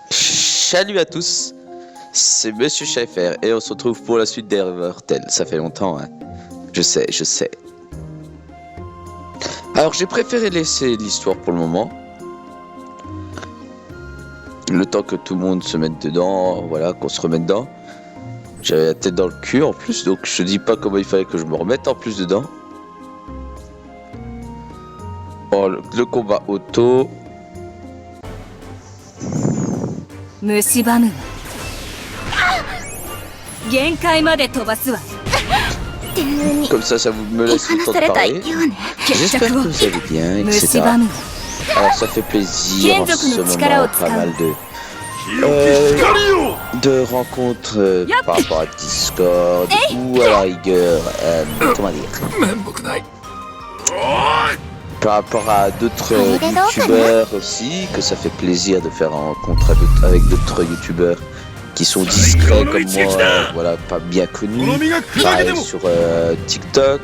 Salut à tous, c'est Monsieur Schaeffer et on se retrouve pour la suite d'Evertel. Ça fait longtemps, hein. Je sais. Alors j'ai préféré laisser l'histoire pour le moment. Le temps que tout le monde se mette dedans, voilà, qu'on se remette dedans. J'avais la tête dans le cul en plus, donc je dis pas comment il fallait que je me remette en plus dedans. Bon, le combat auto. 蝕む限界まで飛ばすわ Comme ça vous me laisse le temps de parler. J'espère que vous allez bien, etc. Alors ça fait plaisir en ce moment, pas mal de rencontres par rapport à Discord ou à la rigueur, comment dire, par rapport à d'autres youtubeurs aussi, que ça fait plaisir de faire rencontre avec d'autres youtubeurs qui sont discrets comme moi, voilà, pas bien connus. Pareil sur TikTok.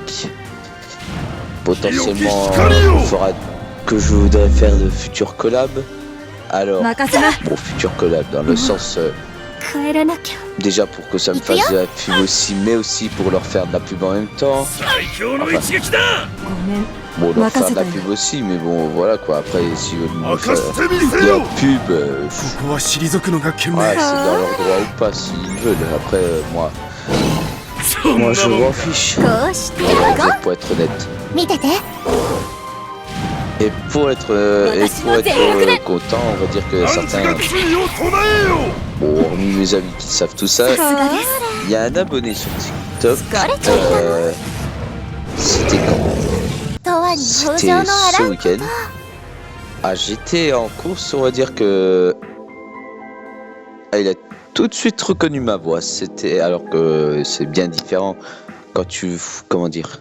Potentiellement, on fera que je voudrais faire de futurs collabs. Alors, bon, futurs collabs dans le sens déjà pour que ça me fasse de la pub aussi, mais aussi pour leur faire de la pub en même temps. Bon, leur faire de la pub aussi, mais bon, voilà quoi. Après, s'ils veulent me faire de la pub, ouais, c'est dans leur droit ou pas, s'ils veulent. Après, moi je m'en fiche. Pour être honnête. Et pour être content, on va dire que certains, bon, hormis mes amis qui savent tout ça, il y a un abonné sur TikTok. C'était quand? C'était ce week-end. Ah, j'étais en course, on va dire que il a tout de suite reconnu ma voix. C'était alors que c'est bien différent quand tu, comment dire.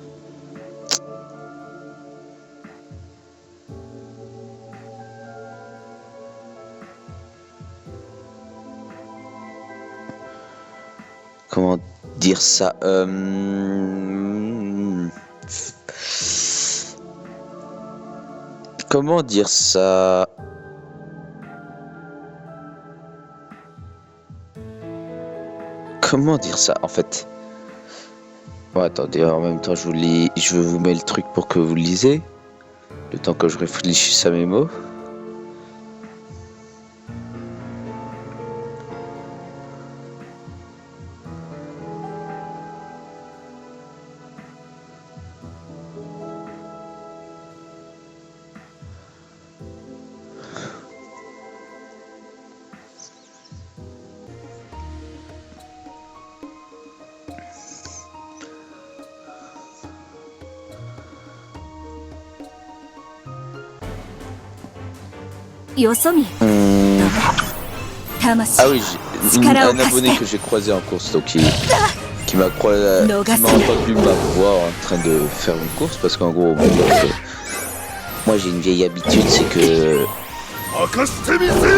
Comment dire ça, comment dire ça, en fait. Bon, attendez, en même temps je vous mets le truc pour que vous le lisez, le temps que je réfléchisse à mes mots. Ah oui, un abonné que j'ai croisé en course, donc qui m'a entendu ma voix en train de faire une course, parce qu'en gros, moi j'ai une vieille habitude, c'est que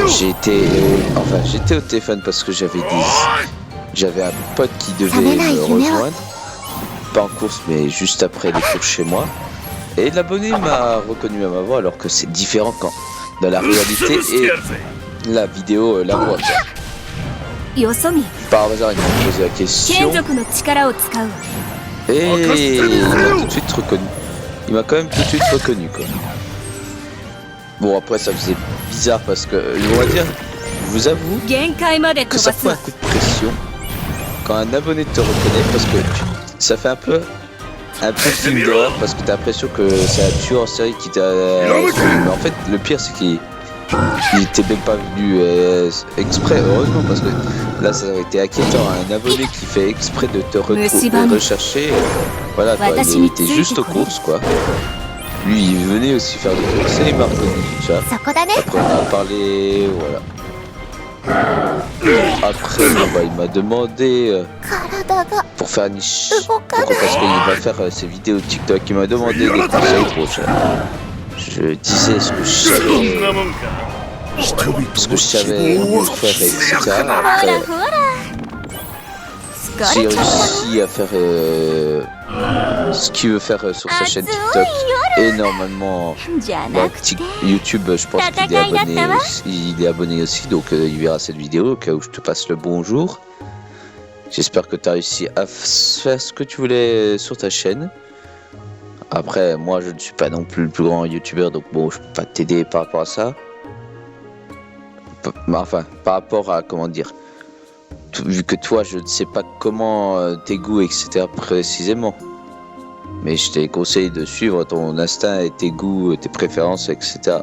j'étais au téléphone parce que j'avais un pote qui devait me rejoindre, pas en course mais juste après les courses chez moi, et l'abonné m'a reconnu à ma voix alors que c'est différent quand dans la réalité et la vidéo, la voix. Par hasard, il m'a posé la question et il m'a tout de suite reconnu. Il m'a quand même tout de suite reconnu, quoi. Bon, après ça faisait bizarre parce que, on va dire, je vous avoue que ça fait un coup de pression quand un abonné te reconnaît, parce que ça fait un peu film d'horreur, parce que t'as l'impression que c'est un tueur en série qui t'a tué. Mais en fait, le pire c'est qu'il était même pas venu exprès, heureusement, parce que là ça aurait été inquiétant. Un abonné qui fait exprès de te rechercher, voilà quoi, il était juste aux courses, quoi. Lui, il venait aussi faire des courses et il m'a reconnu, tu vois. そこだね。 Après, on a parlé, voilà. Après, bon, bah, il m'a demandé 体が pour faire une pourquoi parce qu'il va faire ses vidéos TikTok. Il m'a demandé des conseils pour je disais ce que je savais, mieux faire, etc. ほら Après, ほら。疲 j'ai れちゃった réussi à faire ce qu'il veut faire sur sa chaîne TikTok. Et normalement, じゃ bah, なくて YouTube, je pense qu'il est abonné aussi, donc il verra cette vidéo au cas où je te passe le bonjour. J'espère que tu as réussi à faire ce que tu voulais sur ta chaîne. Après, moi, je ne suis pas non plus le plus grand YouTuber, donc bon, je peux pas t'aider par rapport à ça. Enfin, par rapport à, comment dire, vu que toi, je ne sais pas comment tes goûts, etc. précisément. Mais je te conseille de suivre ton instinct et tes goûts, tes préférences, etc.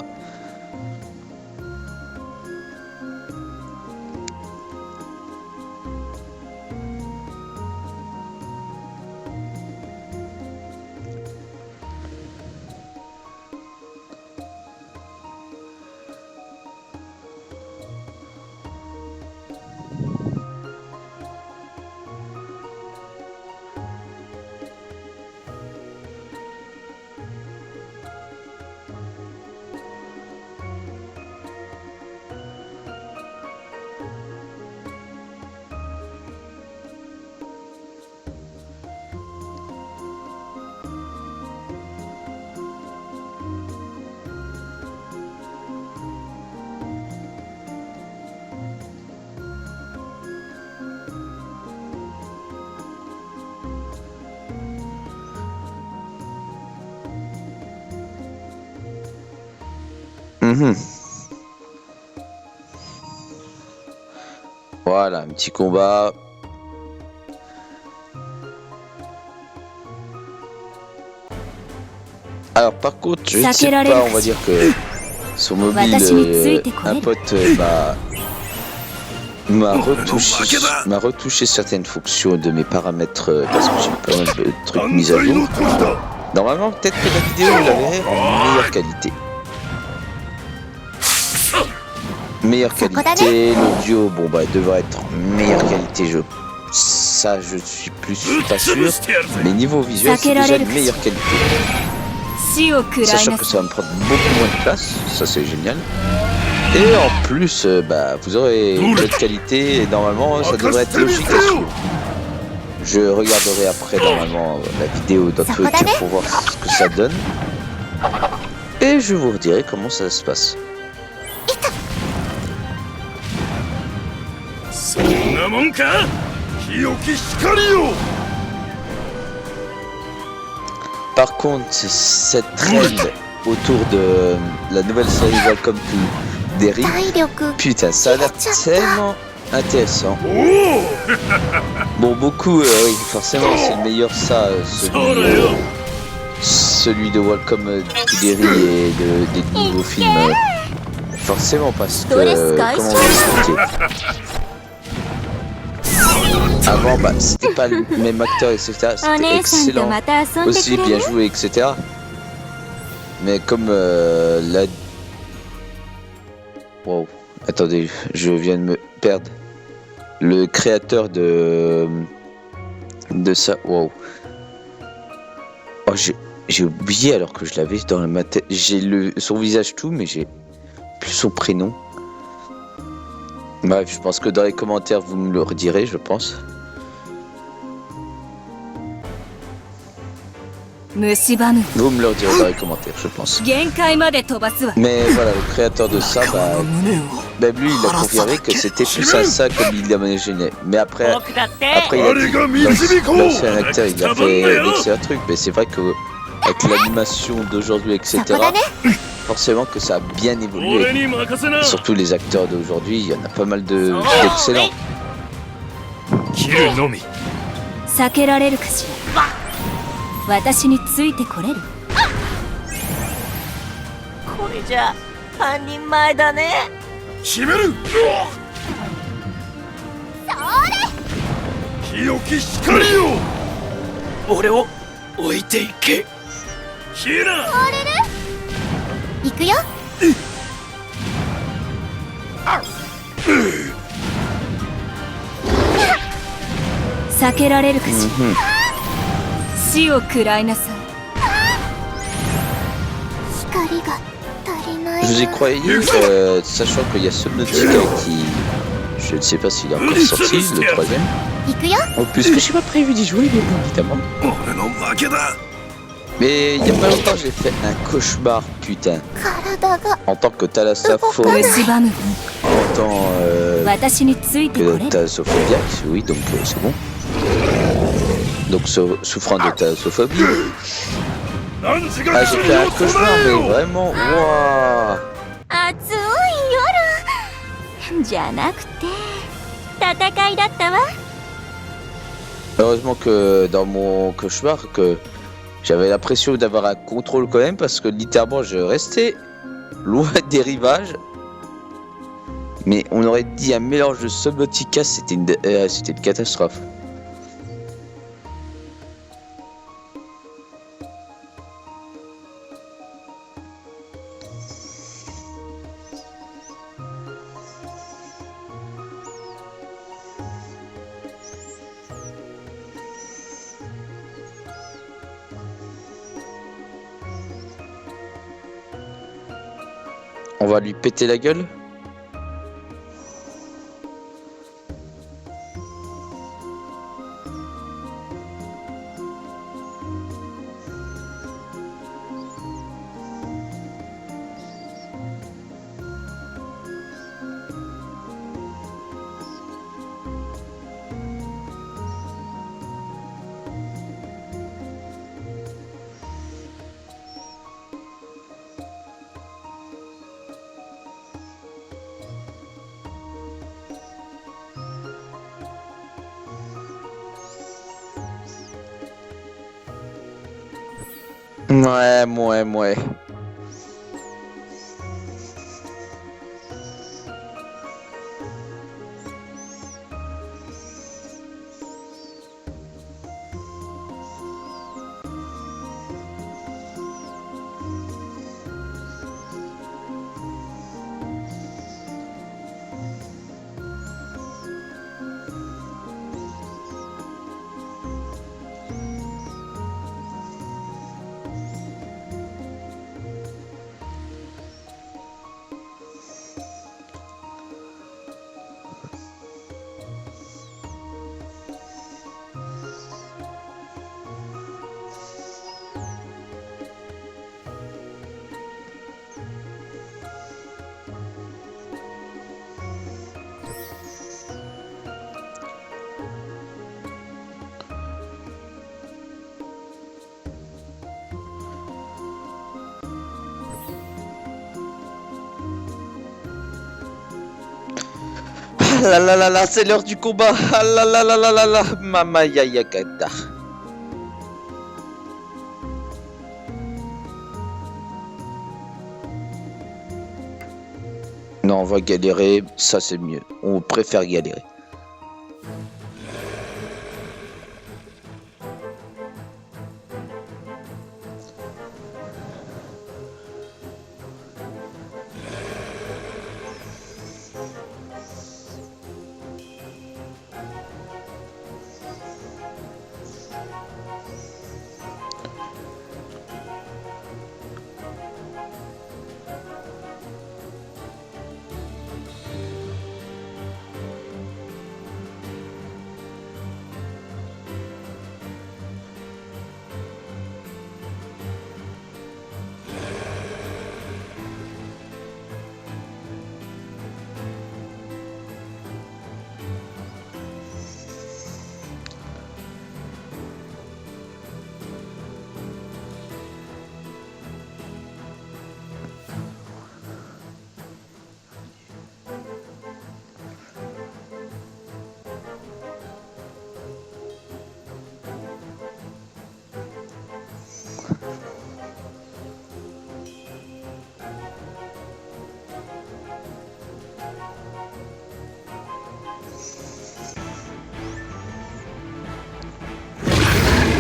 Voilà, un petit combat. Alors par contre, je ne sais pas, on va dire que sur mobile, un pote m'a retouché certaines fonctions de mes paramètres parce que j'ai pas mal de trucs mis à jour. Normalement, peut-être que la vidéo, je la verrai en meilleure qualité. Meilleure qualité, l'audio, bon bah, devrait être en meilleure qualité, ça je suis plus pas sûr, mais niveau visuel, c'est déjà une meilleure qualité. Sachant que ça va me prendre beaucoup moins de place, ça c'est génial. Et en plus, bah, vous aurez une bonne qualité et normalement, ça devrait être logique à suivre. Je regarderai après normalement la vidéo dans YouTube pour voir ce que ça donne. Et je vous redirai comment ça se passe. Par contre, cette trend autour de la nouvelle série Welcome to Derry, putain, ça a l'air tellement intéressant. Bon, beaucoup, oui, forcément, c'est le meilleur, ça, celui de Welcome to Derry et des nouveaux films. Forcément, parce que, comment vous expliquer ? Avant, bah, c'était pas le même acteur, etc. C'était excellent, aussi bien joué, etc. Mais comme la... Wow, attendez, je viens de me perdre. Le créateur de ça, wow. Oh, j'ai oublié alors que je l'avais dans ma tête. J'ai son visage tout, mais j'ai plus son prénom. Bref, je pense que dans les commentaires, vous me le redirez, je pense. Vous me le redirez dans les commentaires, je pense. Mais voilà, le créateur de ça, bah lui, il a confirmé que c'était plus à ça comme il l'a imaginé. Mais après il a dit, c'est un acteur, il a fait d'excellents trucs. Mais c'est vrai que avec l'animation d'aujourd'hui, etc., forcément que ça a bien évolué. Et surtout les acteurs d'aujourd'hui, il y en a pas mal d'excellents. 私についてこれる？これじゃ半人前だね。決める。それ。清き光よ。俺を置いていけ。行くよ。避けられるかしら。死を食らいなさい。光が足りない。 Je vous ai croyé, sachant qu'il y a Subnautica qui... Je ne sais pas s'il est encore sorti, le troisième. 行くよ。En plus que j'ai pas prévu d'y jouer, bien évidemment. Mais il y a pas longtemps, j'ai fait un cauchemar, putain. 体が En tant que thalassophone, 蝕む。 en tant 私についてこ que れ。 thalassophobia, oui, donc c'est bon. Donc souffrant de thalassophobie. Ah, j'ai fait un cauchemar, mais vraiment, waouh. 暑い夜じゃなくて戦いだったわ。 Heureusement que dans mon cauchemar, que j'avais l'impression d'avoir un contrôle quand même, parce que littéralement je restais loin des rivages. Mais on aurait dit un mélange de Subnautica, c'était une catastrophe. On va lui péter la gueule. Ouais. Ah là, c'est l'heure du combat. Ah là, Mama Yayakata. Non, on va galérer, ça c'est mieux. On préfère galérer.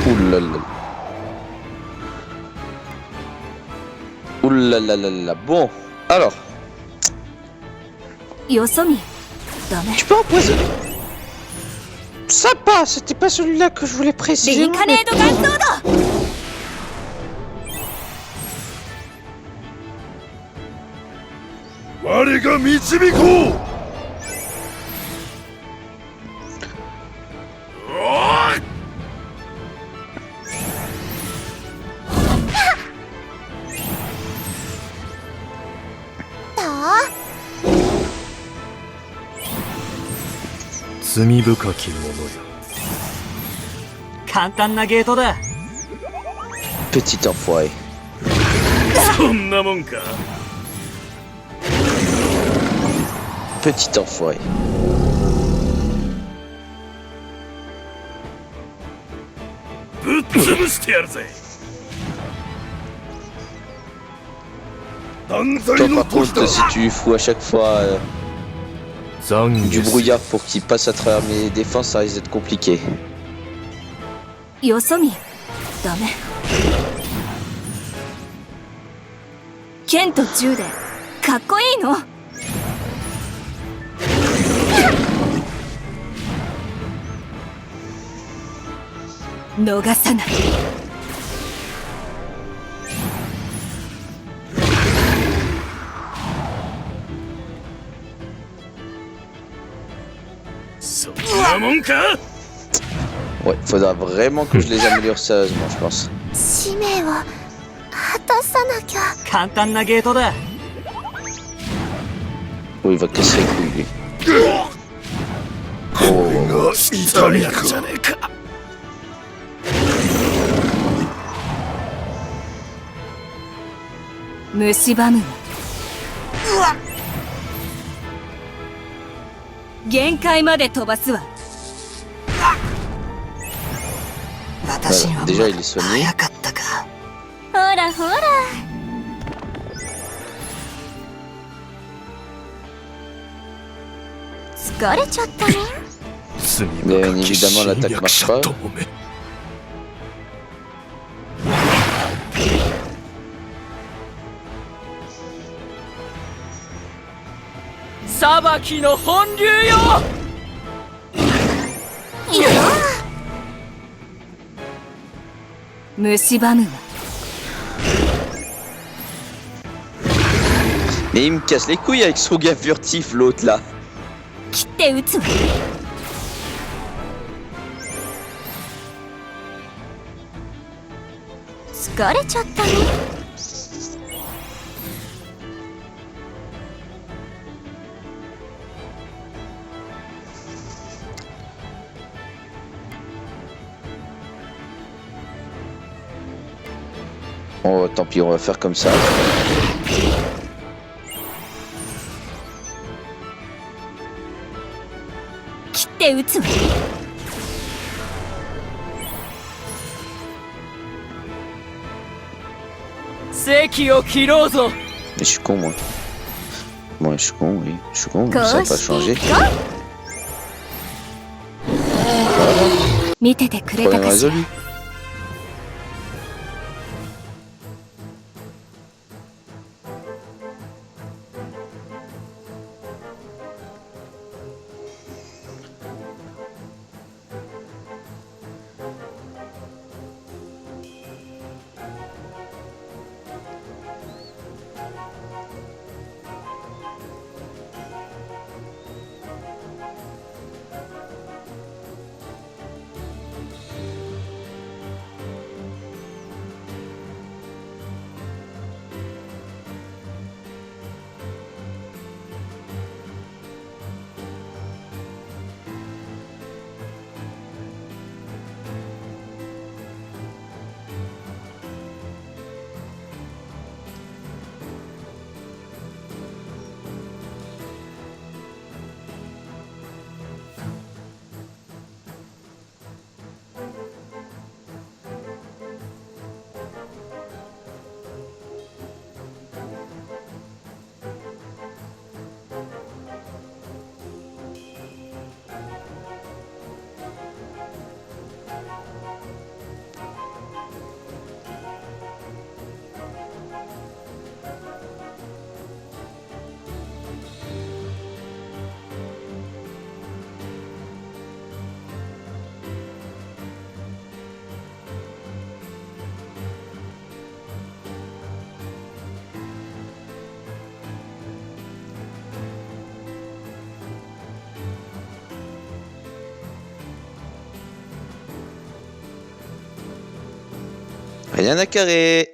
Ouh là là. Ouh là là là là. Bon, alors, よそ見ダメ tu peux empoisonner. Sympa, c'était pas celui-là que je voulais レイ préciser. カネードガンソード我が導こう。罪深き者よ。簡単なゲートだ。 Petit enfoiré. そんなもんか。 Petit enfoiré. ぶっ潰してやるぜ。断罪 Toi の par 時だ。 contre, si tu lui fous à chaque fois du brouillard pour qu'il passe à travers mes défenses, ça risque d'être compliqué. よそ見ダメ剣と銃でかっこいいの逃さないそんなもんか。 Ouais, faudra vraiment que je les améliore sérieusement, je pense. 使命を果たさなきゃ簡単なゲートだ。 Oh, il va casser les couilles, lui. が痛みか。じゃねえか。蝕む限界まで飛ばすわ私は Déjà, il est soigné. 早かったかほらほら疲れちゃったね 罪 Bien 深き évidemment, 侵 l'attaque 略 marche 者 pas. どもめ。裁きの本流よ。蝕むわ Mais il me casse les couilles avec son gars furtif, l'autre là. 切って撃つわ疲れちゃったね Oh, tant pis, on va faire comme ça. 切って撃つわ 席を切ろうぞ。 Mais je suis con, moi. Moi, je suis con, oui. Je suis con, ça va pas changer. 見ててくれた Problème かしら résolu. Rien à carrer.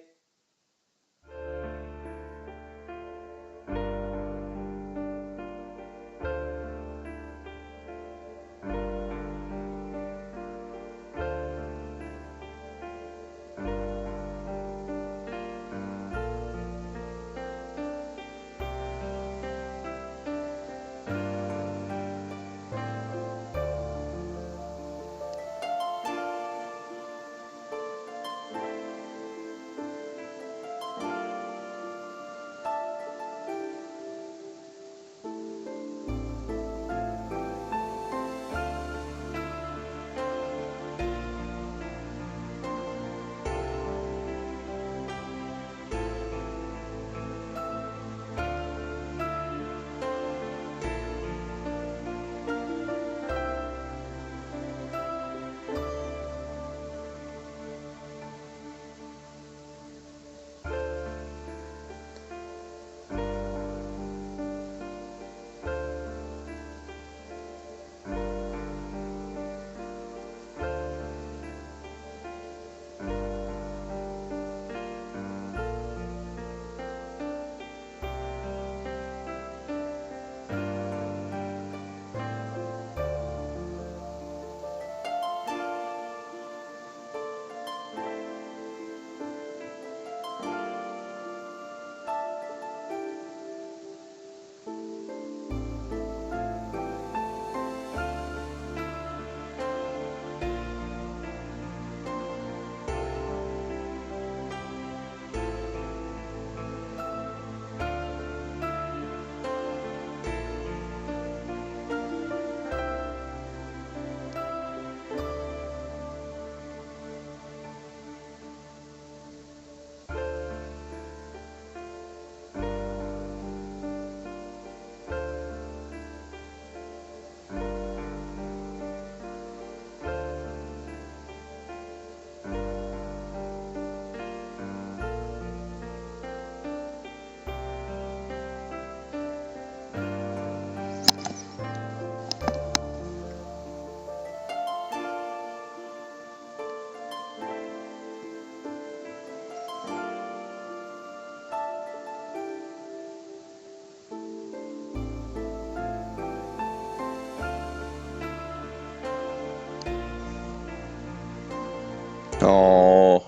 Oh.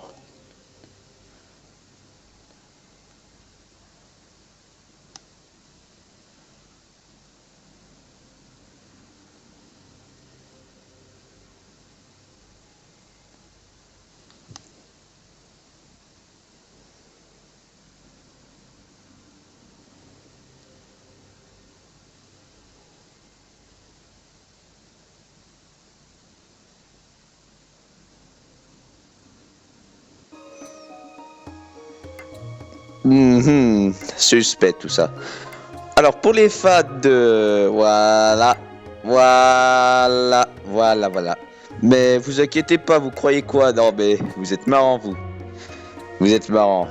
Suspect tout ça. Alors pour les fans de... Voilà. Mais vous inquiétez pas, vous croyez quoi? Non mais vous êtes marrant vous. Vous êtes marrant.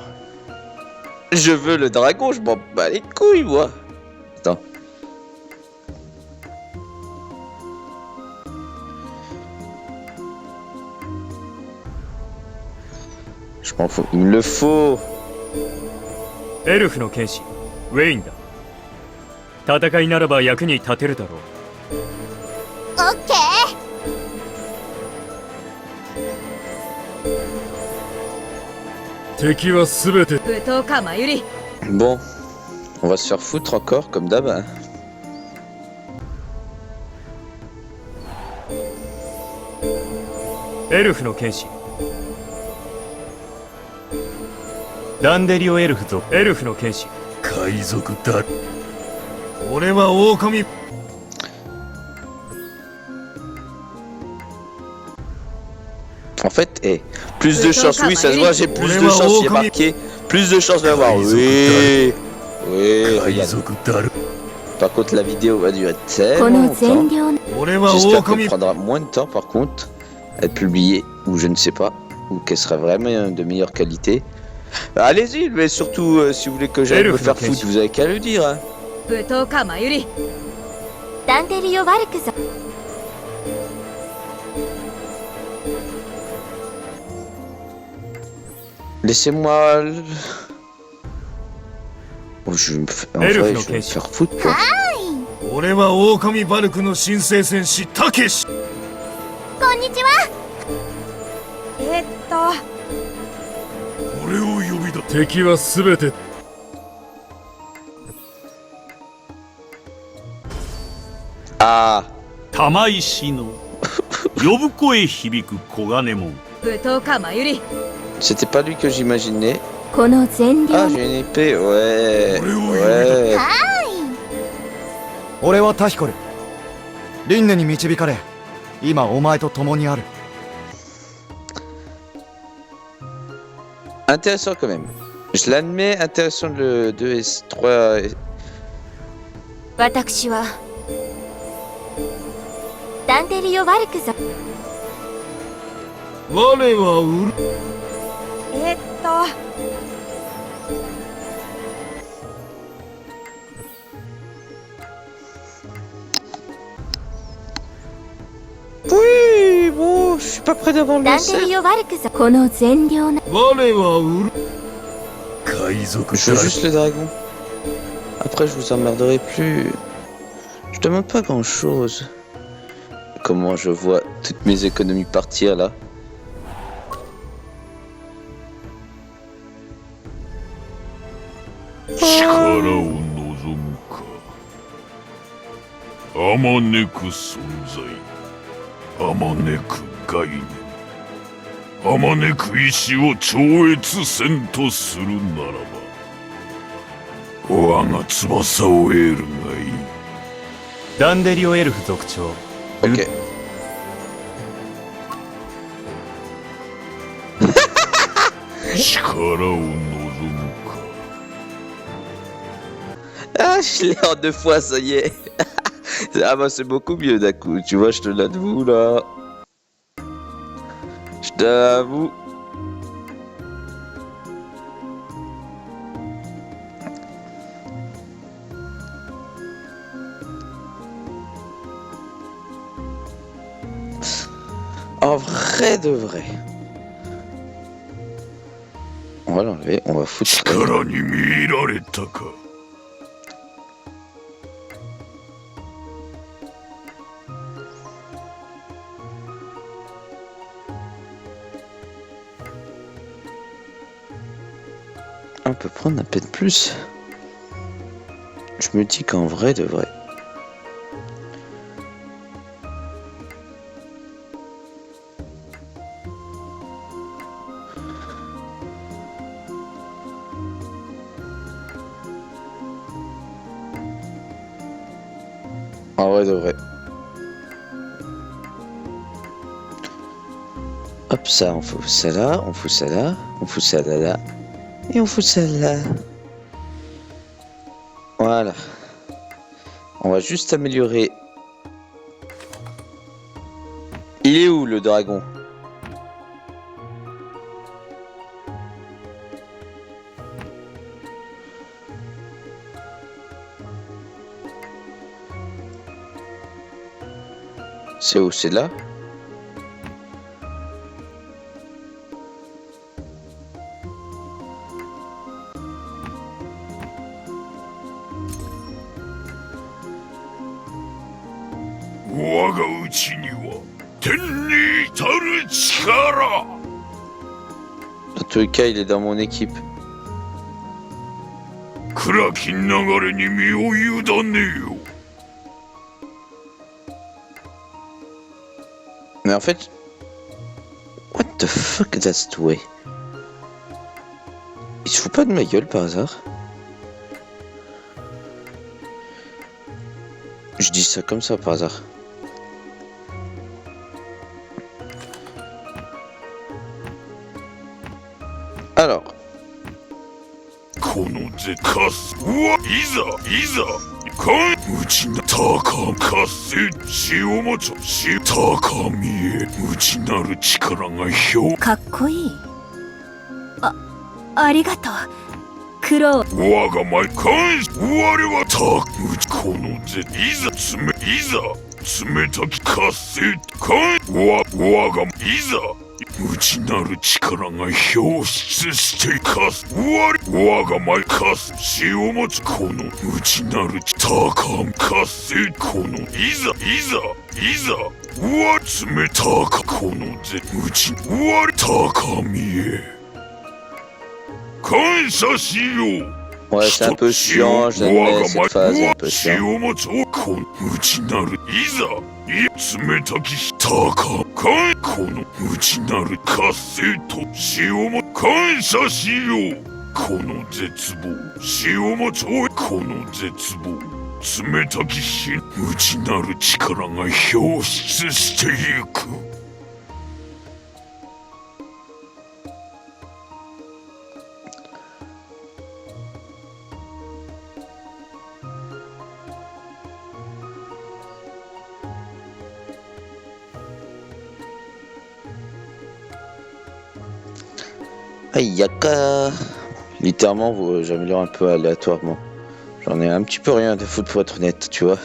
Je veux le dragon, je m'en bats les couilles moi. Attends. Je m'en fous. Il me le faut. エルフの剣士ウェインだ。戦いならば役に立てるだろう。オッケー。敵はすべて。武闘家マユリ。 Bon, on va se faire foutre encore comme d'hab. Hein. エルフの剣士ダンデリオエルフ族。エルフの剣士海賊だ。俺は狼。En fait, plus de chance, oui, ça se voit, j'ai plus de chance, il est marqué. Plus de chance d'avoir. Oui, regarde. Par contre, la vidéo va durer tellement longtemps. J'espère qu'elle prendra moins de temps, par contre, à être publiée, ou je ne sais pas, ou qu'elle sera vraiment de meilleure qualité. Allez-y, mais surtout, si vous voulez que j'aille me faire foutre, vous avez qu'à le dire. Hein. Laissez-moi... Oh, je vais me faire... En vrai, je vais me faire foutre, quoi. 俺は狼バルクの新生戦士たけし。こんにちは。俺を呼びだ。敵はすべて。Ah. 玉石の呼ぶ声響く黄金門。武闘家まゆり。 C'était pas lui que j'imaginais. この善良 Ah, j'ai une épée, ouais. Ouais. 俺はタヒコル。輪廻に導かれ、今お前と共にある。Intéressant quand même. Je l'admets, intéressant le 2 et 3. 私はダンデリオ・ワルクザ。我はウル。Oui, bon, je suis pas prêt d'avoir le ダンデ dessert. リオ・ワルクザ。この善良な。我はウル。海賊 Je veux juste le dragon. Après, je vous emmerderai plus. Je demande pas grand chose. Comment je vois toutes mes économies partir là. Ok. ダンデリオエルフ族長。 Ok. Ah, je l'ai en 2 fois, ça y est. Ah bah c'est beaucoup mieux d'un coup, tu vois, je te l'avoue là. Je te l'avoue. En vrai de vrai. On va l'enlever, on va foutre. On peut prendre un peu de plus. Je me dis qu'en vrai de vrai. En vrai de vrai. Hop, ça, on fout ça là, on fout ça là, on fout ça là, là. Et on fout ça là. Voilà. On va juste améliorer. Il est où le dragon? C'est où? C'est là? Dans tous les cas, il est dans mon équipe. Mais en fait... What the fuck, that's the way? Il se fout pas de ma gueule par hasard? Je dis ça comme ça par hasard. Alors.かっこいい。ありがとう。苦労。内なる力が表出してかす我が前かす血を持つこの内なる高みかすこのいざ冷たかこのぜ内高みへ感謝しよう Ouais, c'est un peu chiant, j'admets cette phase est un peu chiant. 内なるいざ冷たき高かこの内なる活性と死をも感謝しようこの絶望死をもちょいこの絶望冷たき火内なる力が表出していく Yaka. Littéralement, j'améliore un peu aléatoirement. J'en ai un petit peu rien de foutre pour être honnête, tu vois.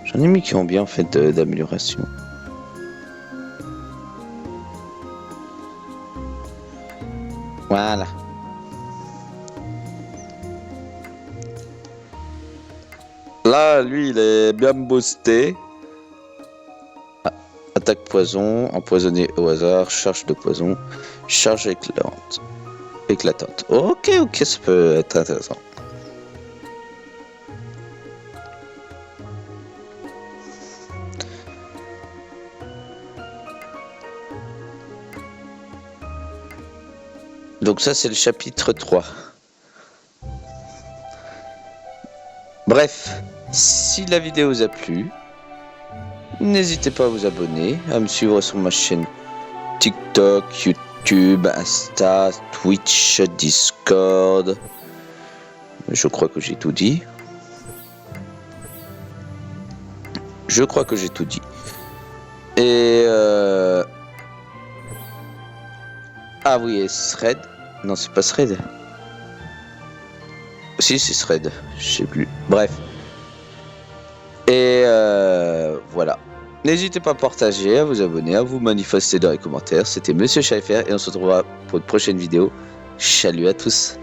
J'en ai mis qui ont bien fait d'amélioration. Voilà. Là, lui, il est bien boosté. Ah, attaque poison, empoisonné au hasard, charge de poison, charge éclatante. Ok, ça peut être intéressant. Donc ça, c'est le chapitre 3. Bref, si la vidéo vous a plu, n'hésitez pas à vous abonner, à me suivre sur ma chaîne TikTok, YouTube, Insta, Twitch, Discord. Je crois que j'ai tout dit. Et ah oui, et Thread. Non, c'est pas Thread. Si, c'est Thread, je sais plus. Bref. Et voilà. N'hésitez pas à partager, à vous abonner, à vous manifester dans les commentaires. C'était Monsieur Scheifer et on se retrouvera pour une prochaine vidéo. Salut à tous.